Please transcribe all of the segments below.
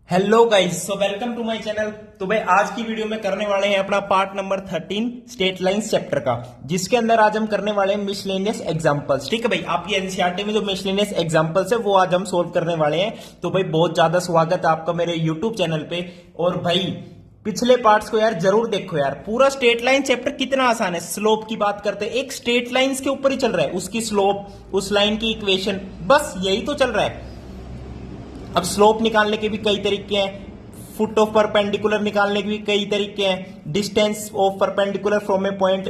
Hello guys, so welcome to my channel. तो भाई आज की वीडियो में करने वाले हैं अपना part number 13 state lines chapter का, जिसके अंदर आज हम करने वाले हैं मिसलेनियस एग्जांपल्स। ठीक है भाई, आपकी एनसीईआरटी में जो मिसलेनियस एग्जांपल्स है वो आज हम सोल्व करने वाले हैं। तो भाई बहुत ज्यादा स्वागत है आपका मेरे यूट्यूब चैनल पे। और भाई पिछले पार्ट्स को यार जरूर देखो यार, पूरा स्ट्रेट लाइन चैप्टर कितना आसान है। स्लोप की बात करते हैं, एक स्ट्रेट लाइंस के ऊपर ही चल रहा है, उसकी स्लोप, उस लाइन की इक्वेशन, बस यही तो चल रहा है। अब स्लोप निकालने के भी कई तरीके हैं, फुट ऑफ परपेंडिकुलर निकालने के भी कई तरीके हैं, distance of perpendicular from A point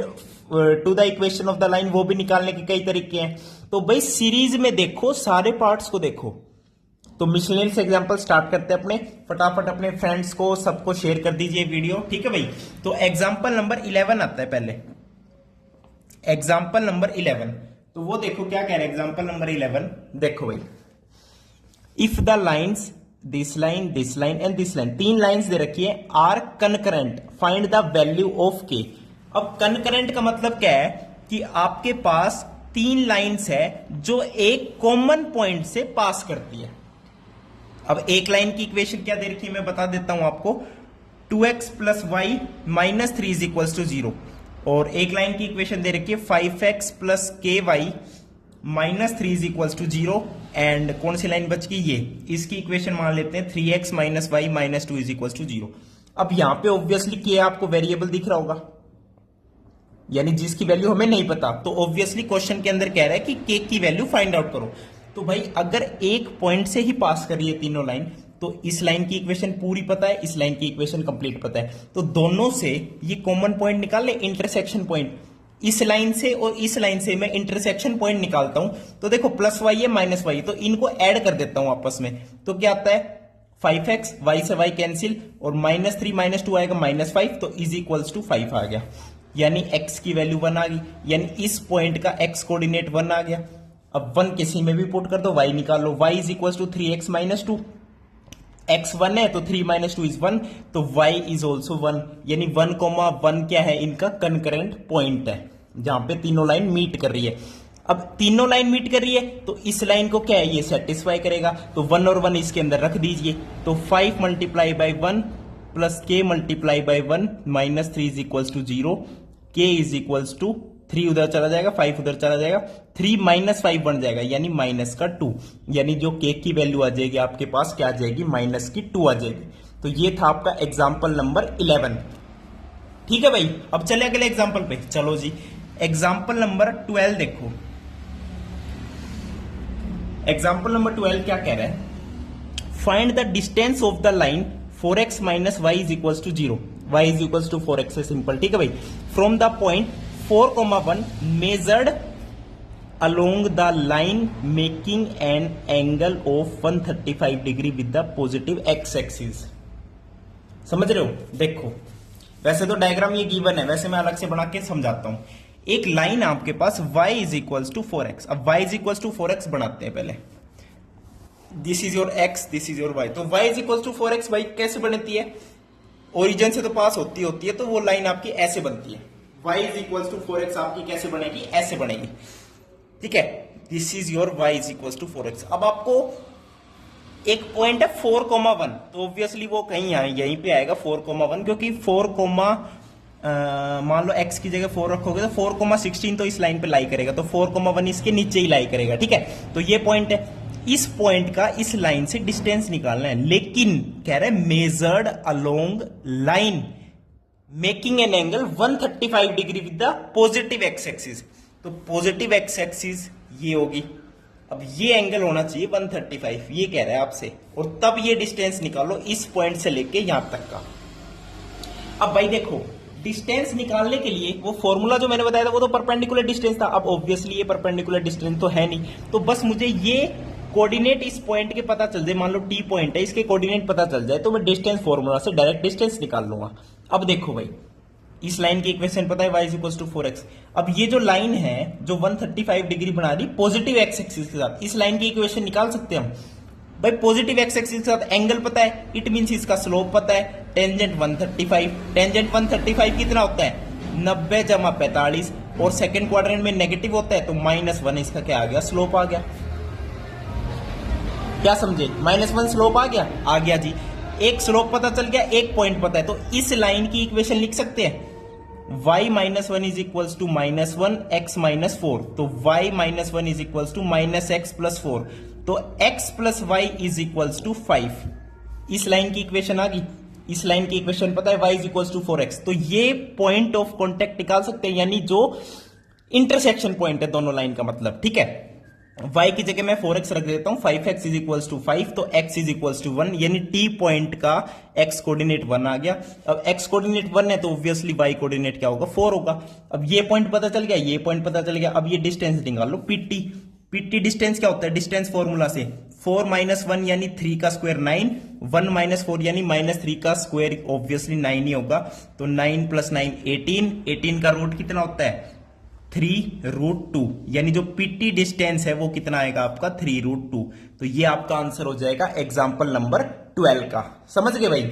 two the equation of the line वो भी निकालने के कई तरीके हैं। तो भाई सीरीज में देखो, सारे पार्ट्स को देखो। तो मिसलेनियस एग्जांपल स्टार्ट करते हैं अपने, फटाफट अपने फ्रेंड्स को सबको शेयर कर दीजिए वीडियो। ठीक है भाई, तो एग्जांपल नंबर 11 आता है पहले, एग्जांपल नंबर 11। तो वो देखो क्या कह रहे हैं एग्जांपल नंबर 11। देखो भाई, if the lines this line and this line, तीन लाइंस दे रखी है, are concurrent, find the value of K. अब कनकरेंट का मतलब क्या है कि आपके पास तीन लाइंस है जो एक कॉमन पॉइंट से पास करती है। अब एक लाइन की इक्वेशन क्या दे रखी है मैं बता देता हूं आपको, 2x plus y minus 3 is equals to 0। और एक लाइन की इक्वेशन दे रखी है 5x plus K y minus 3 is equals to 0। And कौन सी लाइन बच गई, ये इसकी इक्वेशन मान लेते हैं 3x minus y minus 2 is equals to 0। अब यहां पे ऑब्वियसली के आपको वेरिएबल दिख रहा होगा, यानी जिसकी वैल्यू हमें नहीं पता। तो ऑब्वियसली क्वेश्चन के अंदर कह रहा है कि के की वैल्यू फाइंड आउट करो। तो भाई अगर एक पॉइंट से ही पास कर रही है तीनों लाइन, तो इस लाइन की इक्वेशन पूरी पता है, इस लाइन की इक्वेशन कंप्लीट पता है, तो दोनों से ये कॉमन पॉइंट निकाल ले, इंटरसेक्शन पॉइंट। इस लाइन से और इस लाइन से मैं इंटरसेक्शन पॉइंट निकालता हूं। तो देखो प्लस वाई है माइनस वाई, तो इनको ऐड कर देता हूं आपस में। तो क्या आता है 5x, वाई से वाई कैंसिल, और माइनस 3 माइनस 2 आएगा माइनस 5, तो इज इक्वल्स टू 5 आ गया। यानी x की वैल्यू 1 आ गई, यानी इस पॉइंट का x कोऑर्डिनेट 1 आ गया। अब 1 किसी में भी पुट कर दो, y निकाल लो, y is equals to 3x minus 2। x 1 है तो 3 माइनस 2 इज 1, तो y इज ऑल्सो 1। यानी 1,1 क्या है, इनका कंकरेंट पॉइंट है जहां पे तीनों लाइन मीट कर रही है। अब तीनों लाइन मीट कर रही है तो इस लाइन को क्या है, ये सेटिस्फाई करेगा। तो 1 और 1 इसके अंदर रख दीजिए। तो 5 multiply by 1 plus K multiply by 1 minus 3 is equals to 0। K is equals to 3 उधर चला जाएगा, 5 उधर चला जाएगा, 3 माइनस 5 बन जाएगा, यानी माइनस का 2। यानी जो के की वैल्यू आ जाएगी आपके पास क्या आ जाएगी, माइनस की 2 आ जाएगी। तो ये था आपका एग्जाम्पल नंबर 11। ठीक है भाई, अब चले अगले एग्जाम्पल पे। चलो जी, एग्जाम्पल नंबर 12 देखो। एग्जाम्पल नंबर 12 क्या कह रहा है, find the distance of the line 4x minus y is equals to 0, y is equals to 4x से सिंपल। ठीक है भाई, from the point 4,1 measured along the line making an angle of 135 degree with the positive x axis. समझ रहे हो? देखो वैसे तो डायग्राम ये गिवन है, वैसे मैं अलग से बना के समझाता हूं। एक लाइन आपके पास y is equals to 4x। अब y is equals to 4x बनाते हैं पहले। This is your x, this is your y। तो y is equals to 4x भाई कैसे बनती है, ओरिजिन से तो पास होती है, तो वो लाइन आपकी ऐसे बनती है। y is equals to 4x आपकी कैसे बनेगी, ऐसे बनेगी। ठीक है, this is your y is equals to 4x। अब आपको एक पॉइंट है 4,1, तो ऑब्वियसली वो कहीं यहीं पे आएगा 4,1, क्योंकि 4, मान लो x की जगह 4 रखोगे तो 4,16 तो इस लाइन पे लाई करेगा, तो 4,1 इसके नीचे ही लाई करेगा। ठीक है, तो ये पॉइंट है। इस पॉइंट का इस लाइन से डिस्टेंस निकालना है, लेकिन कह रहे हैं measured along line making an angle 135 degree with the positive x axis. तो पॉजिटिव एक्स एक्सिस ये होगी। अब ये एंगल होना चाहिए 135, ये कह रहा है आपसे, और तब ये डिस्टेंस निकालो इस पॉइंट से लेके यहां तक का। अब भाई देखो, डिस्टेंस निकालने के लिए वो फॉर्मूला जो मैंने बताया था वो तो परपेंडिकुलर डिस्टेंस था। अब ऑब्वियसली ये परपेंडिकुलर डिस्टेंस तो है नहीं, तो बस मुझे ये कोऑर्डिनेट इस पॉइंट के पता चल जाए, मान लो टी पॉइंट है, इसके कोऑर्डिनेट पता चल जाए तो मैं डिस्टेंस फॉर्मूला से डायरेक्ट डिस्टेंस निकाल लूंगा। अब देखो भाई, इस लाइन की इक्वेशन पता है y is equals to 4x। अब ये जो लाइन है जो 135 डिग्री बना रही पॉजिटिव एक्स एक्सिस के साथ, इस लाइन की इक्वेशन निकाल सकते हैं हम भाई। पॉजिटिव एक्स एक्सिस के साथ एंगल पता है, इट मींस इसका स्लोप पता है, टेंजेंट 135। टेंजेंट 135 कितना होता है, 90 जमा 45, और सेकंड क्वाड्रेंट में नेगेटिव होता है, तो -1 इसका क्या आ गया, स्लोप आ गया। क्या समझे, -1 स्लोप आ गया जी। एक स्लोप पता चल गया, एक पॉइंट पता है, तो इस लाइन की इक्वेशन लिख सकते हैं y minus one is equals to minus one x minus four, तो y minus one is equals to minus x plus four, तो x plus y is equals to 5। इस लाइन की इक्वेशन आ गई। इस लाइन की इक्वेशन पता है y is equals to 4x, तो ये पॉइंट ऑफ कॉन्टेक्ट निकाल सकते हैं, यानी जो इंटरसेक्शन पॉइंट है दोनों लाइन का, मतलब ठीक है। y की जगह मैं 4x रख देता हूं, 5x इज इक्वल्स टू 5, तो x इज इक्वल्स टू 1, यानी t पॉइंट का x कोऑर्डिनेट 1 आ गया। अब x कोऑर्डिनेट 1 है तो ऑब्वियसली y कोऑर्डिनेट क्या होगा, 4 होगा। अब ये पॉइंट पता चल गया, ये पॉइंट पता चल गया। अब ये डिस्टेंस निकाल लो, pt डिस्टेंस क्या होता है डिस्टेंस फॉर्मूला से, 4 माइनस 1 यानी 3 का स्क्वायर 9, 1 माइनस 4 यानी माइनस 3 का स्क्वायर ऑब्वियसली 9 ही होगा, तो 9 प्लस 9 18, 18 का रूट कितना होता है 3√2, यानी जो पीटी डिस्टेंस है वो कितना आएगा आपका 3√2। तो ये आपका आंसर हो जाएगा एग्जाम्पल नंबर 12 का। समझ गए भाई,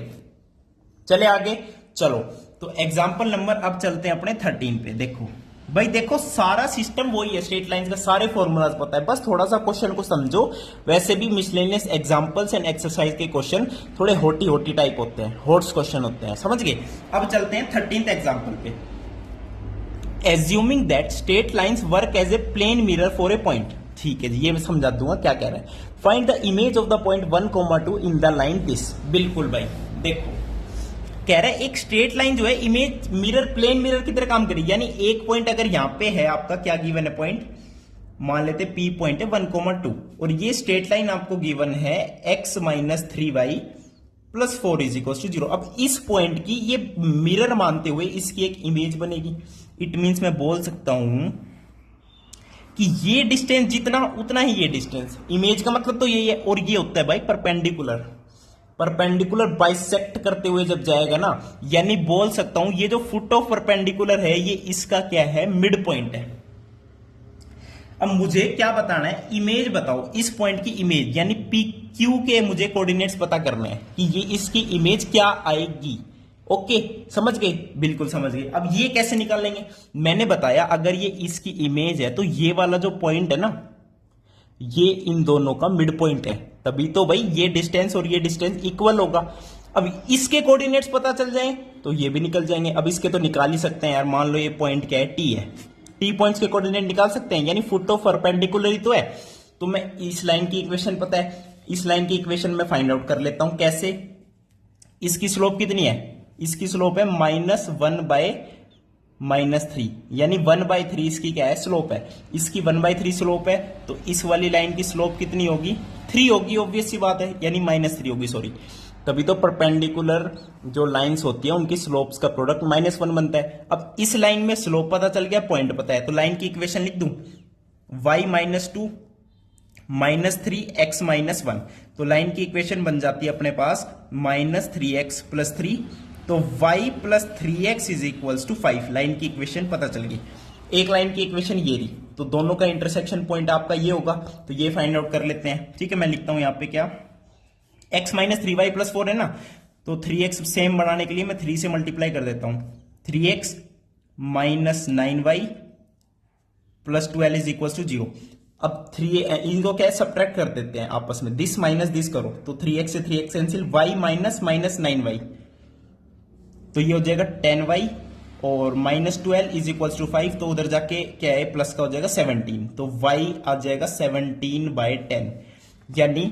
चले आगे। चलो तो एग्जाम्पल नंबर, अब चलते हैं अपने 13 पे। देखो भाई, देखो सारा सिस्टम वही है, स्ट्रेट लाइंस का सारे फॉर्मूलाज पता है, बस थोड़ा सा क्वेश्चन को समझो। वैसे भी मिसलेनियस एग्जांपल्स एंड एक्सरसाइज के क्वेश्चन थोड़े होटी टाइप होते हैं, हॉट्स क्वेश्चन होते हैं, समझ गए। अब चलते हैं 13th एग्जांपल पे। Assuming that straight lines work as a plane mirror for a point, ठीक है जी, ये मैं समझा दूंगा क्या कह रहा है। Find the image of the point 1,2 in the line this. बिल्कुल भाई, देखो कह रहा है एक स्ट्रेट लाइन जो है इमेज मिरर, प्लेन मिरर की तरह काम करेगी, यानी एक पॉइंट अगर यहां पे है आपका, क्या गिवन है पॉइंट, मान लेते P पॉइंट है 1,2, और ये स्ट्रेट लाइन आपको गिवन है x माइनस 3y प्लस 4 इज इक्वल टू 0। अब इस पॉइंट की ये मिरर मानते हुए इसकी एक इमेज बनेगी। इट मीन्स मैं बोल सकता हूं कि ये डिस्टेंस जितना उतना ही ये डिस्टेंस, इमेज का मतलब तो यही है, और ये होता है भाई परपेंडिकुलर। परपेंडिकुलर बाइसेक्ट करते हुए जब जाएगा ना, यानी बोल सकता हूं ये जो फुट ऑफ परपेंडिकुलर है ये इसका क्या है, मिड पॉइंट है। अब मुझे क्या बताना है, इमेज बताओ इस पॉइंट की इमेज, यानी पी क्यू के मुझे कोऑर्डिनेट्स पता करने हैं कि ये इसकी इमेज क्या आएगी। ओके, समझ गए, बिल्कुल समझ गए। अब ये कैसे निकालेंगे, मैंने बताया अगर ये इसकी इमेज है तो ये वाला जो पॉइंट है ना, ये इन दोनों का मिड पॉइंट है, तभी तो भाई ये डिस्टेंस और ये डिस्टेंस इक्वल होगा। अब इसके कोऑर्डिनेट्स पता चल जाए तो ये भी निकल जाएंगे। अब इसके तो निकाल ही सकते हैं यार, मान लो ये पॉइंट क्या है, टी है, टी पॉइंट्स के कोऑर्डिनेट निकाल सकते हैं, यानी फुट ऑफ परपेंडिकुलर ही तो है। तो मैं इस लाइन की इक्वेशन पता है, इस लाइन की इक्वेशन में फाइंड आउट कर लेता हूं। कैसे, इसकी स्लोप कितनी है, इसकी स्लोप है -1/-3, यानी 1/3 इसकी क्या है स्लोप है, इसकी 1/3 स्लोप है, तो इस वाली लाइन की स्लोप कितनी होगी 3 होगी, ऑब्वियस सी बात है, यानी -3 होगी, सॉरी। तभी तो परपेंडिकुलर जो लाइंस होती है उनकी स्लोप्स का प्रोडक्ट -1 बनता है। अब इस लाइन में स्लोप पता चल गया, पॉइंट पता है, तो लाइन की इक्वेशन लिख दूं, y -2 -3 x -1, तो लाइन की इक्वेशन बन जाती है अपने पास -3x + 3, तो y + 3x is equals to 5। Line की इक्वेशन पता चल गई। एक लाइन की इक्वेशन ये रही, तो दोनों का इंटरसेक्शन पॉइंट आपका ये होगा, तो ये फाइंड आउट कर लेते हैं। ठीक है, मैं लिखता हूं यहां पे क्या, x - 3y + 4 है ना, तो 3x सेम बनाने के लिए मैं 3 से मल्टीप्लाई कर देता हूं, 3x - 9y + 12 is equal to 0। अब 3 इनको क्या सब्ट्रैक्ट कर देते हैं आपस में, दिस माइनस दिस करो, तो 3x से 3x कैंसिल, y - -9y, तो ये हो जाएगा 10y, और -12 इज इक्वल टू 5, तो उधर जाके क्या है प्लस का हो जाएगा 17, तो y आ जाएगा 17/10, यानी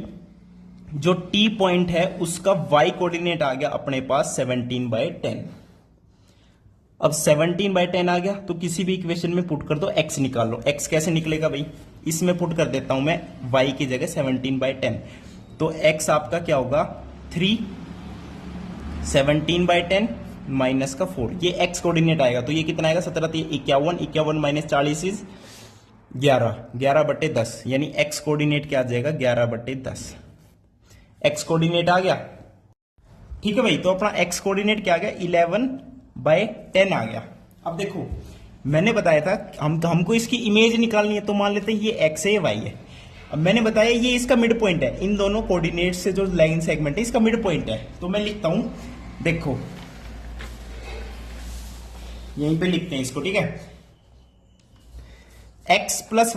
जो t पॉइंट है उसका y कोऑर्डिनेट आ गया अपने पास 17/10। अब 17/10 आ गया, तो किसी भी इक्वेशन में पुट कर दो, x निकाल लो। x कैसे निकलेगा भाई, इसमें पुट कर देता हूं मैं y की जगह 17/10, तो x आपका क्या होगा 3, 17/10 माइनस का 4, ये x कोऑर्डिनेट आएगा, तो ये कितना आएगा 17, 51, 51 - 40 इज 11, 11/10, यानी x कोऑर्डिनेट क्या आ जाएगा 11/10। x कोऑर्डिनेट आ गया, ठीक है भाई, तो अपना x कोऑर्डिनेट क्या आ गया 11/10 आ गया। अब देखो मैंने बताया था हमको इसकी इमेज निकालनी है, तो मान लेते हैं ये x है, ये y है। अब मैंने बताया ये इसका मिड पॉइंट है, इन दोनों कोऑर्डिनेट से जो लाइन सेगमेंट है इसका मिड पॉइंट है, तो मैं लिखता हूं, देखो यहीं पे लिखते हैं इसको, ठीक है, x +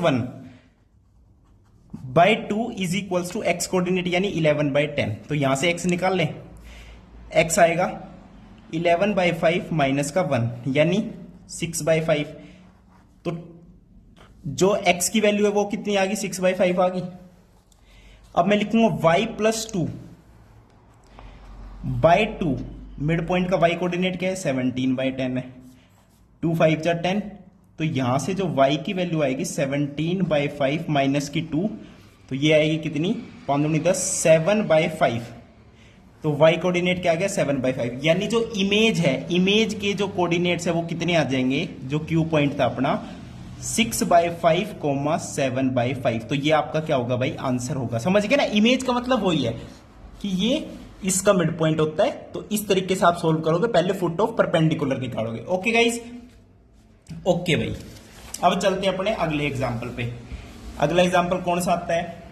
1/2 is equals to x coordinate यानी 11/10, तो यहां से x निकाल लें, x आएगा 11/5 माइनस का 1 यानी 6/5। तो जो x की वैल्यू है वो कितनी आ गई, 6/5 आ गई। अब मैं लिखूंगा y प्लस 2/2, मिड पॉइंट का y कोऑर्डिनेट क्या है, 17/10 है, 2 5 जा 10। तो यहां से जो y की वैल्यू आएगी 17/5 माइनस की 2, तो ये आएगी कितनी, 5 दूनी 10, 7/5। तो y कोऑर्डिनेट क्या आ गया, 7/5। यानी जो इमेज है, इमेज के जो कोऑर्डिनेट्स है वो कितने आ जाएंगे, जो क्यू पॉइंट था अपना 6/5, 7/5। तो ये आपका क्या होगा भाई, आंसर होगा। समझ गए ना, इमेज का मतलब वही है कि ये इसका मिड पॉइंट होता है। तो इस तरीके से आप सोल्व करोगे, पहले फुट ऑफ परपेंडिकुलर निकालोगे। ओके गाइस, ओके भाई। अब चलते हैं अपने अगले एग्जांपल पे। अगला एग्जांपल कौन सा आता है,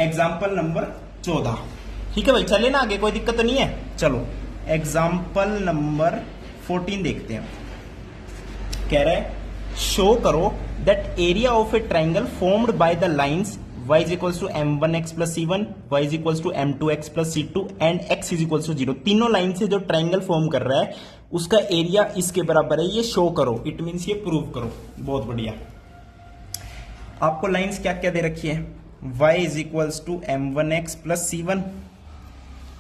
एग्जांपल नंबर 14। ठीक है भाई, चले ना आगे, कोई दिक्कत तो नहीं है। चलो एग्जांपल नंबर 14 देखते हैं। कह रहा है शो करो that area of A triangle formed by the lines y is equals to m1x plus c1, y is equals to m2x plus c2 and x is equals to 0। तीनों line से जो triangle form कर रहा है उसका area इसके बराबर है, ये शो करो। इट मींस ये प्रूव करो। बहुत बढ़िया। आपको लाइंस क्या क्या दे रखी है, y is equals to m1x plus c1,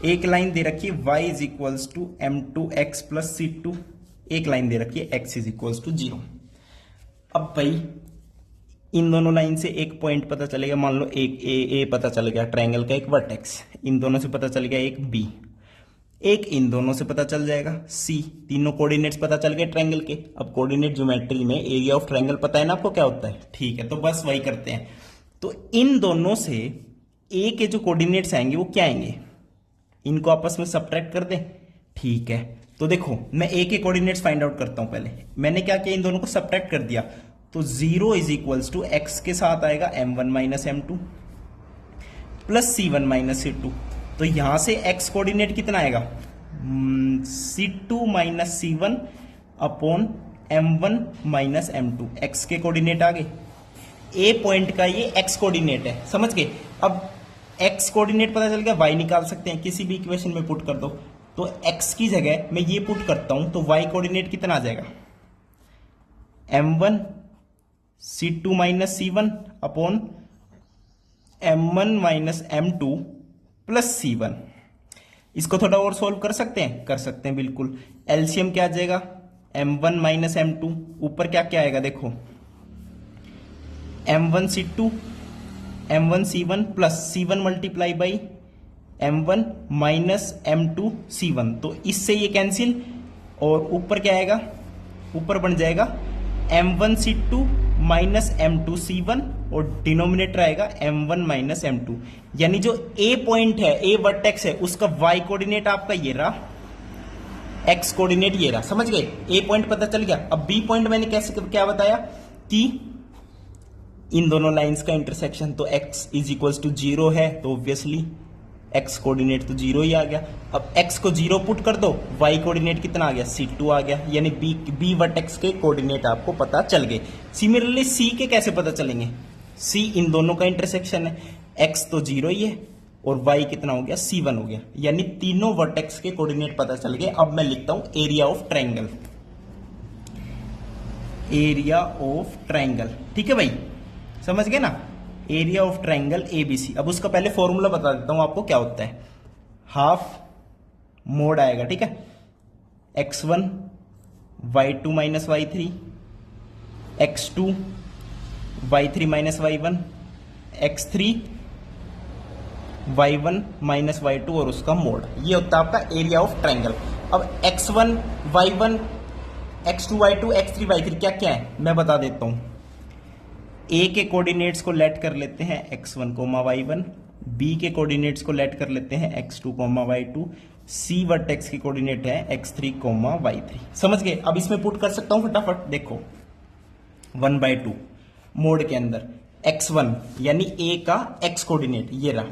एक लाइन दे रखी है y is equals to m2x plus c2, एक लाइन दे रखी है x is equals to 0। अब भाई इन दोनों लाइन से एक पॉइंट पता चलेगा, मान लो एक ए पता चल गया ट्रायंगल का, एक वर्टेक्स, इन दोनों से पता चल गया एक बी, एक इन दोनों से पता चल जाएगा सी। तीनों कोऑर्डिनेट्स पता चल गए ट्रायंगल के। अब कोऑर्डिनेट ज्योमेट्री में एरिया ऑफ ट्रायंगल पता है ना आपको क्या होता है, ठीक है, तो बस वही करते हैं। तो इन दोनों से ए के जो कोऑर्डिनेट्स आएंगे वो क्या आएंगे, इनको आपस में सब्ट्रैक्ट कर दें, ठीक है। तो देखो मैं ए के कोऑर्डिनेट्स फाइंड आउट करता हूं। पहले मैंने क्या किया, इन दोनों को सब्ट्रैक्ट कर दिया। तो 0 इज इक्वल्स टू एक्स के साथ आएगा m1 minus m2 plus c1 minus c2। तो यहां से x कोऑर्डिनेट कितना आएगा, c2 minus c1 upon m1 minus m2। x के कोऑर्डिनेट आ गए, ए पॉइंट का ये x कोऑर्डिनेट है, समझ गए। अब x कोऑर्डिनेट पता चल गया, y निकाल सकते हैं, किसी भी इक्वेशन में पुट कर दो। तो x की जगह मैं ये पुट करता हूं, तो y कोऑर्डिनेट कितना आ जाएगा, m1 c2 minus c1 upon m1 minus m2 plus c1। इसको थोड़ा और सोल्व कर सकते हैं बिल्कुल। एलसीएम क्या आ जाएगा, m1 माइनस m2, ऊपर क्या क्या आएगा देखो, m1 c2 m1 c1 plus c1 multiply by m1 minus m2 c1। तो इससे ये कैंसिल, और ऊपर क्या आएगा, ऊपर बन जाएगा m1 c2 minus m2 c1 और डिनोमिनेटर आएगा m1 माइनस m2। यानी जो a पॉइंट है, a वर्टेक्स है, उसका y कोऑर्डिनेट आपका ये रहा, x कोऑर्डिनेट ये रहा, समझ गए। a पॉइंट पता चल गया। अब b पॉइंट मैंने कैसे क्या बताया कि इन दोनों लाइंस का इंटरसेक्शन, तो x इज इक्वल्स टू 0 है, तो ऑब्वियसली x कोऑर्डिनेट तो 0 ही आ गया। अब x को 0 पुट कर दो, y कोऑर्डिनेट कितना आ गया, c2 आ गया। यानी b वर्टेक्स के कोऑर्डिनेट आपको पता चल गए। सिमिलरली c के कैसे पता चलेंगे, c इन दोनों का इंटरसेक्शन है, x तो 0 ही है और y कितना हो गया, c1 हो गया। यानी तीनों वर्टेक्स के कोऑर्डिनेट पता चल गए। अब मैं लिखता हूं area of triangle, area of triangle, ठीक है भाई, समझ गए ना, एरिया ऑफ ट्रायंगल एबीसी। अब उसका पहले फॉर्मूला बता देता हूं आपको क्या होता है, हाफ मोड आएगा, ठीक है, x1 y2 minus y3, x2 y3 minus y1, x3 y1 minus y2 और उसका मोड। ये होता है आपका एरिया ऑफ ट्रायंगल। अब x1 y1 x2 y2 x3 y3 क्या क्या है मैं बता देता हूं। ए के कोऑर्डिनेट्स को लेट कर लेते हैं x1 y1, बी के कोऑर्डिनेट्स को लेट कर लेते हैं x2 y2, सी वर्टेक्स की कोऑर्डिनेट है x3 y3। समझ गए। अब इसमें पुट कर सकता हूं फटाफट, देखो 1/2 मोड के अंदर x1 यानी a का x कोऑर्डिनेट ये रहा,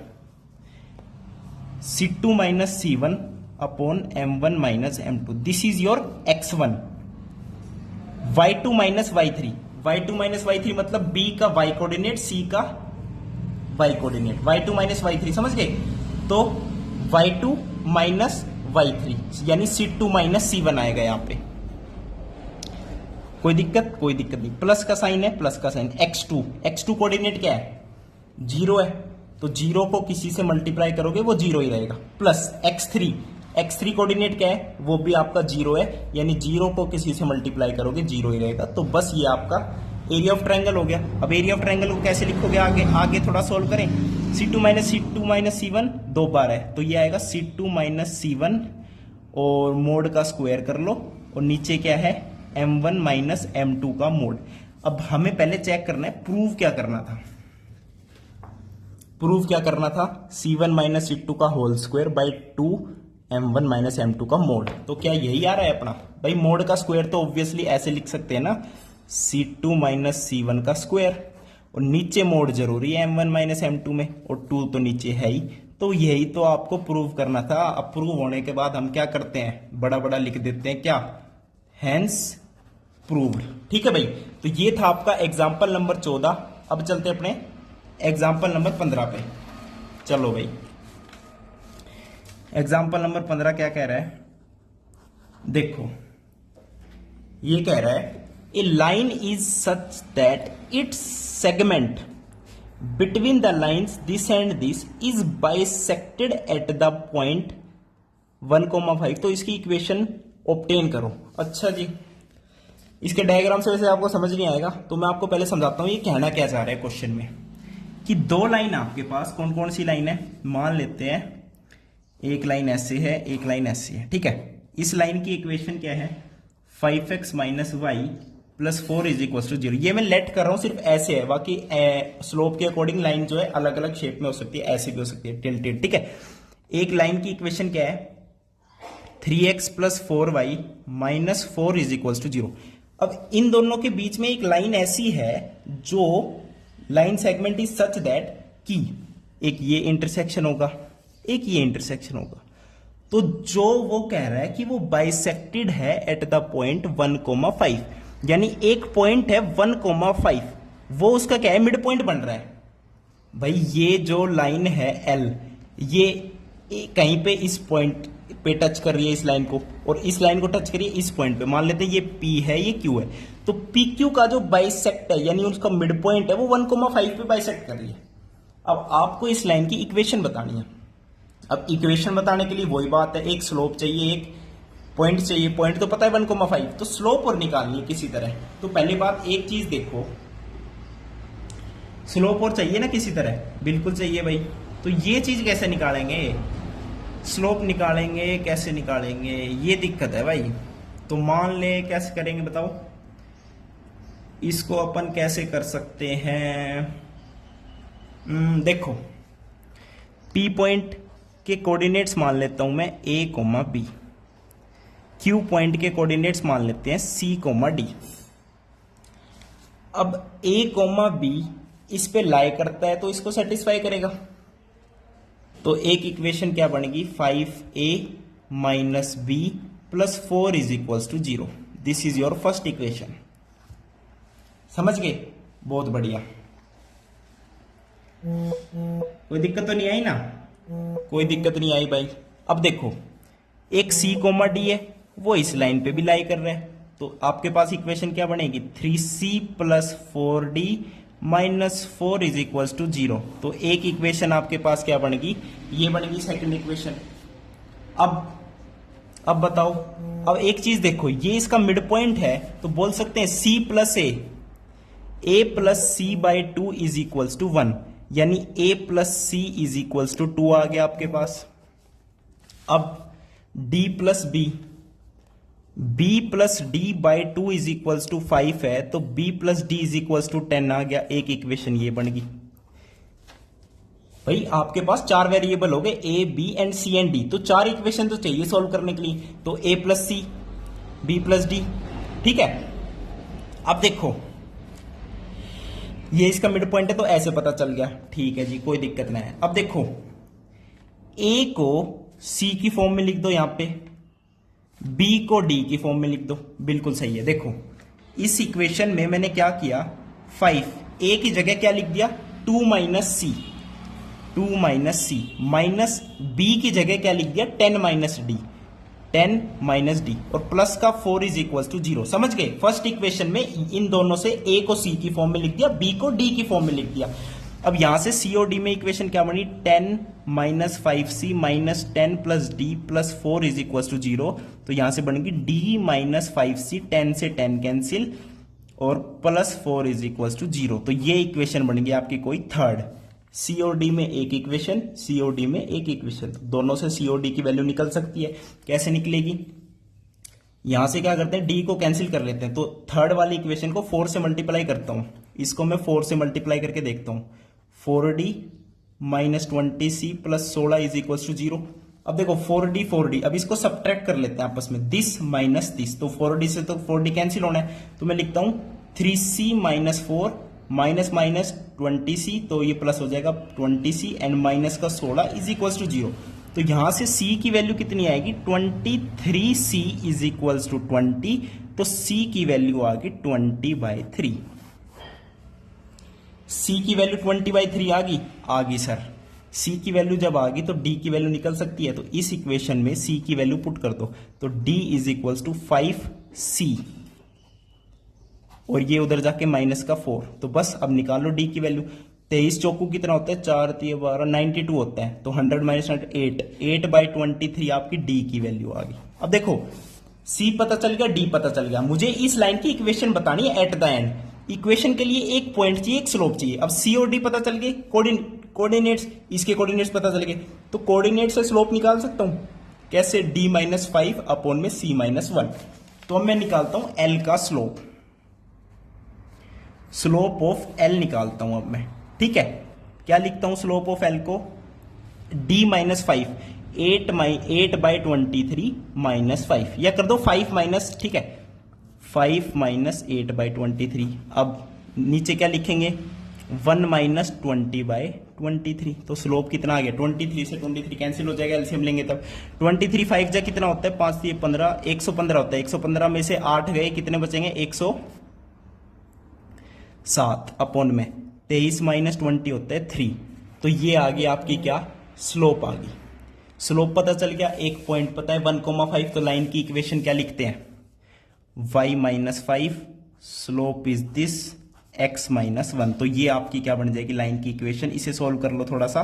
c2 minus c1 upon m1 minus m2, this is your x1। y2 minus y3, y2 minus y3 मतलब b का y कोऑर्डिनेट, c का y coordinate, y2 minus y3, समझ गए। तो y2 माइनस y3, यानी C2 minus C1 आएगा यहाँ पे। कोई दिक्कत? कोई दिक्कत नहीं। प्लस का साइन है, प्लस का साइन। x2 कोऑर्डिनेट क्या है? 0 है, तो 0 को किसी से मल्टीप्लाई करोगे वो 0 ही रहेगा। प्लस x3 कोऑर्डिनेट क्या है? वो भी आपका 0 है, यानी 0 को किसी से मल्टीप्लाई करोगे 0 ही रहेगा। तो बस ये आपका एरिया ऑफ ट्रायंगल हो गया। अब एरिया ऑफ ट्रायंगल को कैसे लिखोगे? आगे थोड़ा सोल्व करें। C2 माइनस C1 2 बार है, तो ये आएगा C2 माइनस C1 और मोड का स्क्वायर कर लो, और नीचे क्या है? M1 माइनस M2 का मोड। अब हमें पहले चेक करना है प्रूव क्या करना था। C1 माइनस C2 का whole square by 2 M1 minus M2 का मोड। तो क्या यही आ रहा है अपना? भाई मोड का स्क्वायर तो ऑब्वियसली ऐसे लिख सकते हैं ना, C2 माइनस C1 का स्क्वायर, और नीचे मोड जरूरी है M1 माइनस M2 में, और 2 तो नीचे है ही। तो यही तो आपको प्रूव करना था। अब प्रूव होने के बाद हम क्या करते हैं? बड़ा बड़ा लिख देते हैं, क्या? Hence proved. ठीक है भाई, तो ये था आपका एग्जाम्पल नंबर 14। अब चलते हैं अपने एग्जाम्पल नंबर 15 पे। चलो भाई, एग्जाम्पल नंबर 15 क्या कह रहा है? देखो, ये कह रहा है a line is such that it's segment between the lines this and this is bisected at the point 1,5। तो इसकी इक्वेशन ऑब्टेन करो। अच्छा जी, इसके डायग्राम से वैसे आपको समझ नहीं आएगा, तो मैं आपको पहले समझाता हूं ये कहना क्या चाह रहा है क्वेश्चन में। कि दो लाइन आपके पास, कौन कौन सी लाइन है? मान लेते हैं एक लाइन ऐसे है, एक लाइन ऐसे है। ठीक है, इस लाइन की इक्वेशन क्या है? 5x minus y plus 4 is equal to 0। ये मैं लेट कर रहा हूं, सिर्फ ऐसे है, बाकी स्लोप के अकॉर्डिंग लाइन जो है अलग अलग शेप में हो सकती है, ऐसे भी हो सकती है, टिल्टेड। ठीक है, एक लाइन की इक्वेशन क्या है? 3x plus 4y minus 4 is equal to 0। अब इन दोनों के बीच में एक लाइन ऐसी है जो line segment is such that कि एक ये इंटरसेक्शन होगा, एक ये इंटरसेक्शन होगा। तो जो वो कह रहा है कि वो बाइसेक्टेड है एट द पॉइंट 1,5, यानी एक पॉइंट है 1,5, वो उसका क्या है? मिड पॉइंट बन रहा है। भाई ये जो लाइन है L, ये कहीं पे इस पॉइंट पे टच कर रही है इस लाइन को, और इस लाइन को टच करिए इस पॉइंट पे। मान लेते हैं ये P है, ये Q है, तो PQ का जो बाइसेक्ट है, यानी उसका मिड पॉइंट है, वो 1,5 पे बाइसेक्ट कर रही है। अब आपको इस लाइन की इक्वेशन बतानी है। अब इक्वेशन बताने के लिए वही बात है, एक स्लोप चाहिए, एक पॉइंट चाहिए। पॉइंट तो पता है 1,5, तो स्लोप और निकालनी है किसी तरह। तो पहली बात एक चीज देखो, स्लोप और चाहिए ना किसी तरह, बिल्कुल चाहिए भाई। तो ये चीज कैसे निकालेंगे? स्लोप निकालेंगे, कैसे निकालेंगे? ये दिक्कत है भाई। तो मान ले कैसे करेंगे बताओ? इसको अपन कैसे कर सकते हैं? देखो, P पॉइंट के कोऑर्डिनेट्स मान लेता हूं मैं A, B। Q पॉइंट के कोऑर्डिनेट्स मान लेते हैं C, D। अब A, B इस पे लाई करता है, तो इसको सेटिस्फाई करेगा। तो एक इक्वेशन क्या बनेगी? 5A minus B plus 4 is equals to 0। This is your first equation. समझ गए? बहुत बढ़िया। कोई दिक्कत तो नहीं आई ना? कोई दिक्कत नहीं आई भाई। अब देखो, एक C, D है, वो इस लाइन पे भी लाई कर रहा है, तो आपके पास इक्वेशन क्या बनेगी? 3C plus 4D minus 4 is equal to 0। तो एक इक्वेशन आपके पास क्या बनेगी? ये बनेगी सेकंड इक्वेशन। अब बताओ, अब एक चीज देखो, ये इसका मिड पॉइंट है, तो बोल सकते हैं C plus A plus C by 2 is equal to 1, यानी A plus C is equal to 2 आ गया आपके पास। अब D plus B plus D by 2 is equals to 5 है, तो B plus D is equals to 10 आ गया। एक इक्वेशन ये बन गई। भाई आपके पास 4 वेरिएबल हो गए, A, B and C and D, तो 4 इक्वेशन तो चाहिए सॉल्व करने के लिए। तो A plus C, B plus D। ठीक है, अब देखो ये इसका मिड पॉइंट है, तो ऐसे पता चल गया। ठीक है जी, कोई दिक्कत नहीं है। अब देखो, A को C की फॉर्म में लिख दो यहां पे, B को D की फॉर्म में लिख दो, बिल्कुल सही है। देखो इस इक्वेशन में मैंने क्या किया, 5 A की जगह क्या लिख दिया? 2 माइनस C। 2 माइनस सी माइनस बी की जगह क्या लिख दिया 10 माइनस डी 10 माइनस डी और प्लस का 4 इज इक्वल टू 0। समझ गए। फर्स्ट इक्वेशन में इन दोनों से ए को सी की फॉर्म में लिख दिया, बी को डी की फॉर्म में लिख दिया। अब यहां से सी और डी में इक्वेशन क्या बनी 10 minus 5c minus 10 plus D plus 4 is equal to 0। तो यहां से बनेगी डी माइनस 5c 10 से 10 कैंसिल और प्लस 4 इज इक्वल टू 0। तो ये इक्वेशन बनेगी आपकी कोई थर्ड। सी और डी में एक इक्वेशन, सी और डी में एक इक्वेशन, दोनों से सी और डी की वैल्यू निकल सकती है। कैसे निकलेगी, यहां से क्या करते हैं डी को कैंसिल कर लेते हैं। तो थर्ड वाली इक्वेशन को 4 से मल्टीप्लाई करता हूं, इसको मैं 4 से मल्टीप्लाई करके देखता हूं। 4d minus 20c plus 16 is equal to 0। अब देखो 4d, अब इसको सब्ट्रैक्ट कर लेते हैं आपस में, दिस माइनस दिस, तो 4d से तो 4d कैंसिल होना है, तो मैं लिखता हूं 3c minus 4 minus minus 20c, तो ये प्लस हो जाएगा 20c एंड माइनस का 16 इज इक्वल टू 0। तो यहां से c की वैल्यू कितनी आएगी 23c इज इक्वल टू 20। तो c की वैल्यू आ गई 20/3। c की वैल्यू 20/3 आ गई सर। c की वैल्यू जब आ गई तो d की वैल्यू निकल सकती है। तो इस इक्वेशन में c की वैल्यू पुट कर दो, तो d is equal to 5c और ये उधर जाके माइनस का 4। तो बस अब निकालो d की वैल्यू। 23 चौकू कितना होता है 4 3 12 92 होता है। तो 100 माइनस 8/23 आपकी d की वैल्यू आ गई। अब देखो c पता चल गया, d पता चल गया, मुझे इस लाइन की इक्वेशन बतानी है एट द एंड। इक्वेशन के लिए एक पॉइंट चाहिए, एक स्लोप चाहिए। अब सी और डी पता चल गए, कोऑर्डिनेट्स, इसके कोऑर्डिनेट्स पता चल गए, तो कोऑर्डिनेट से स्लोप निकाल सकता हूं। कैसे, d माइनस 5 अपॉन में c माइनस 1। तो अब मैं निकालता हूं l का स्लोप, स्लोप ऑफ l निकालता हूं अब मैं। ठीक है, क्या लिखता हूं स्लोप ऑफ l को, d माइनस 5 8/23 माइनस 5, या कर दो 5 माइनस, ठीक है 5 माइनस 8/23। अब नीचे क्या लिखेंगे 1 माइनस 20/23। तो स्लोप कितना आ गया 23 से 23 कैंसिल हो जाएगा, एलसीएम लेंगे तब 23 5 जा कितना होता है 5 3 15 115 होता है। 115 में से 8 गए, कितने बचेंगे 107 अपॉन में 23 माइनस 20 होता है 3। तो ये आ गई आपकी क्या स्लोप आ गई। स्लोप पता चल गया, एक पॉइंट पता है 1,5। तो लाइन की इक्वेशन क्या लिखते हैं y minus 5, slope is this x minus 1। तो ये आपकी क्या बन जाएगी लाइन की इक्वेशन। इसे सॉल्व कर लो थोड़ा सा।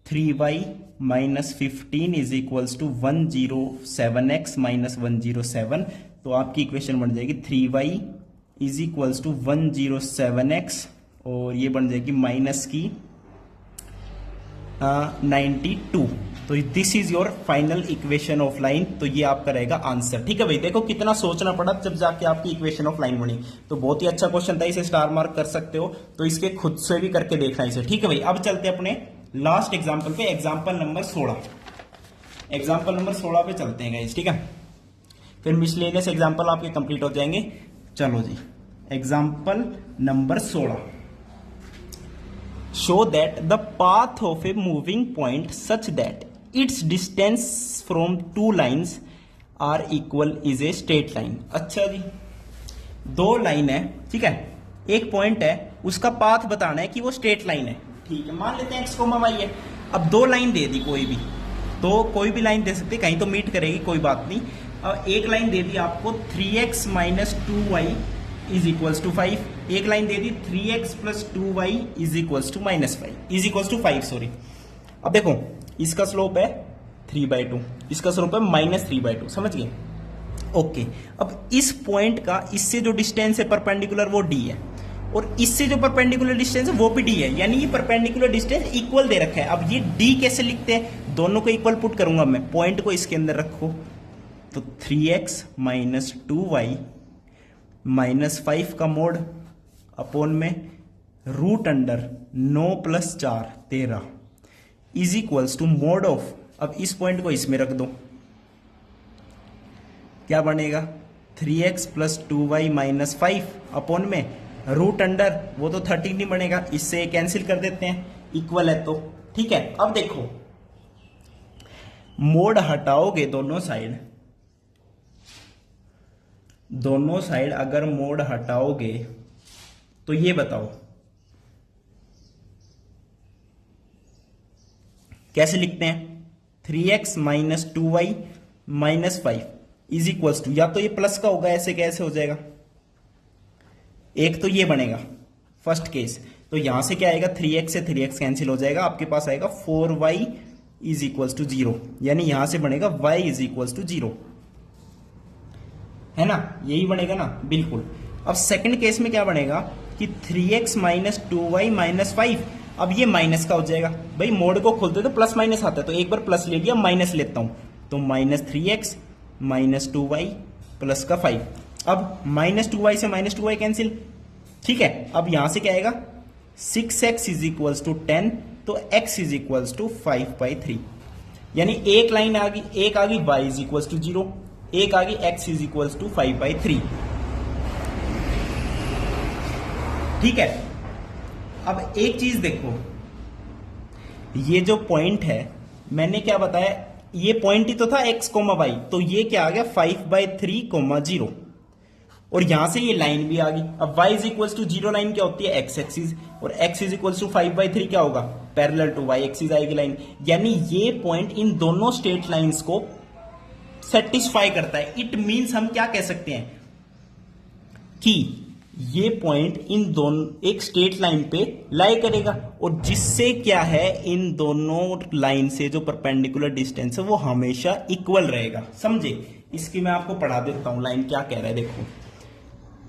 3y minus 15 is equals to 107x minus 107। तो आपकी इक्वेशन बन जाएगी 3y is equals to 107x और ये बन जाएगी माइनस की 92। तो this is your final equation of line. तो ये आपका रहेगा आंसर। ठीक है भाई, देखो कितना सोचना पड़ा जब जाके आपकी इक्वेशन ऑफ लाइन बनी। तो बहुत ही अच्छा क्वेश्चन था, इसे स्टार मार्क कर सकते हो। तो इसके खुद से भी करके देखना इसे। ठीक है भाई, अब चलते हैं अपने लास्ट एग्जाम्पल पे, एग्जाम्पल नंबर 16। एग्जाम्पल नंबर 16 पे चलते हैं गाइस। ठीक है, फिर मिसलेनियस एग्जाम्पल आपके कंप्लीट हो जाएंगे। चलो जी, example number 16। show that the path of a moving point such that its distance from two lines are equal is a straight line। अच्छा जी, दो लाइन है, ठीक है, एक पॉइंट है, उसका पाथ बताना है कि वो स्ट्रेट लाइन है। ठीक है, मान लेते हैं x, y है। अब दो लाइन दे दी, कोई भी, तो कोई भी लाइन दे सकते, कहीं तो मीट करेगी, कोई बात नहीं। अब एक लाइन दे दी आपको 3x minus 2y is equals to 5। एक लाइन दे दी 3x plus 2y is equals to minus 5 is equals to 5, sorry. अब देखो इसका स्लोप है 3/2, इसका स्लोप है माइनस 3/2, समझ गए। ओके, अब इस पॉइंट का इससे जो डिस्टेंस है परपेंडिकुलर वो d है, और इससे जो परपेंडिकुलर डिस्टेंस है वो भी d है, यानी ये परपेंडिकुलर डिस्टेंस इक्वल दे रखा है। अब ये d कैसे लिखते हैं, दोनों को इक्वल पुट करूंगा मैं, पॉइंट को इसके अंदर रखो। तो 3x माइनस 2y माइनस 5 का मोड अपॉन में root under 9 plus 4 13 is equals to mod of. अब इस पॉइंट को इसमें रख दो, क्या बनेगा 3x plus 2y minus 5 upon में रूट अंडर, वो तो 13 नहीं बनेगा, इससे कैंसिल कर देते हैं, इक्वल है तो। ठीक है, अब देखो मोड हटाओगे दोनों साइड अगर मोड हटाओगे तो ये बताओ कैसे लिखते हैं, 3x minus 2y minus 5 is equals to, या तो ये प्लस का होगा, ऐसे कैसे हो जाएगा, एक तो ये बनेगा फर्स्ट केस, तो यहां से क्या आएगा, 3x से 3x कैंसिल हो जाएगा, आपके पास आएगा 4y इज इक्वल्स टू 0, यानी यहां से बनेगा y इज इक्वल्स टू 0, है ना, यही बनेगा ना, बिल्कुल। अब सेकंड केस में क्या बनेगा कि 3x माइनस 2y माइनस 5, अब ये माइनस का हो जाएगा, भाई मोड को खोलते तो प्लस माइनस आता है, तो एक बार प्लस ले लिया, माइनस लेता हूं, तो minus 3x minus 2y plus का 5, अब माइनस 2y से माइनस 2y कैंसिल, ठीक है। अब यहां से क्या आएगा, 6x इज इक्वल्स टू 10, तो x इज इक्वल्स टू 5/3, यानी एक लाइन आ गई, एक आ गई y इज इक्वल्स टू 0, एक आ गई x इज इक्वल्स टू 5/3, ठीक है। अब एक चीज देखो, ये जो पॉइंट है मैंने क्या बताया, ये पॉइंट ही तो था x, y, तो ये क्या आ गया 5/3, 0, और यहां से ये लाइन भी आ गई। अब y is equals to 0 line क्या होती है, x एक्सिस, और x इज इक्वल्स टू 5/3 क्या होगा, पैरेलल टू y एक्सिस आएगी लाइन, यानी ये पॉइंट इन दोनों स्ट्रेट लाइंस को सेटिस्फाई करता है। इट मींस हम क्या कह सकते हैं कि ये पॉइंट इन दोनों एक स्ट्रेट लाइन पे लाई करेगा, और जिससे क्या है, इन दोनों लाइन से जो परपेंडिकुलर डिस्टेंस है वो हमेशा इक्वल रहेगा, समझे। इसकी मैं आपको पढ़ा देता हूं, लाइन क्या कह रहा है, देखो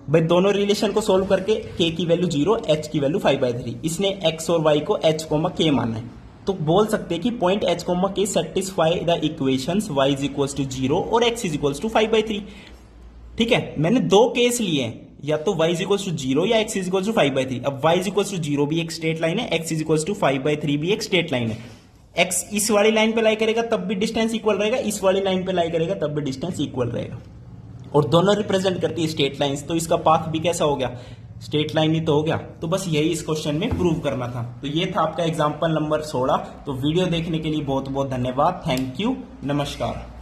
भाई, दोनों रिलेशन को सोल्व करके k की वैल्यू 0, h की वैल्यू 5/3, इसने x और y को h, k माना है, तो बोल सकते हैं कि point h, k satisfy the equations y is equals to 0 और x इज इक्वल्स टू 5/3, ठीक है। मैंने दो केस लिए हैं, या तो y इज इक्वल्स टू 0 या x इज इक्वल्स टू 5/3। अब y इज इक्वल्स टू 0 भी एक स्ट्रेट लाइन है, x इज इक्वल्स टू 5/3 भी एक स्ट्रेट लाइन है। x इस वाली लाइन पे लाई करेगा तब भी डिस्टेंस इक्वल रहेगा, इस वाली लाइन पे लाई करेगा तब भी डिस्टेंस इक्वल रहेगा, और दोनों रिप्रेजेंट करती है स्ट्रेट लाइंस, तो इसका पाथ भी कैसा हो गया, स्ट्रेट लाइन ही तो हो गया। तो बस यही इस क्वेश्चन में प्रूव करना था। तो ये था आपका एग्जांपल नंबर 16। तो वीडियो देखने के लिए बहुत बहुत धन्यवाद, थैंक यू, नमस्कार।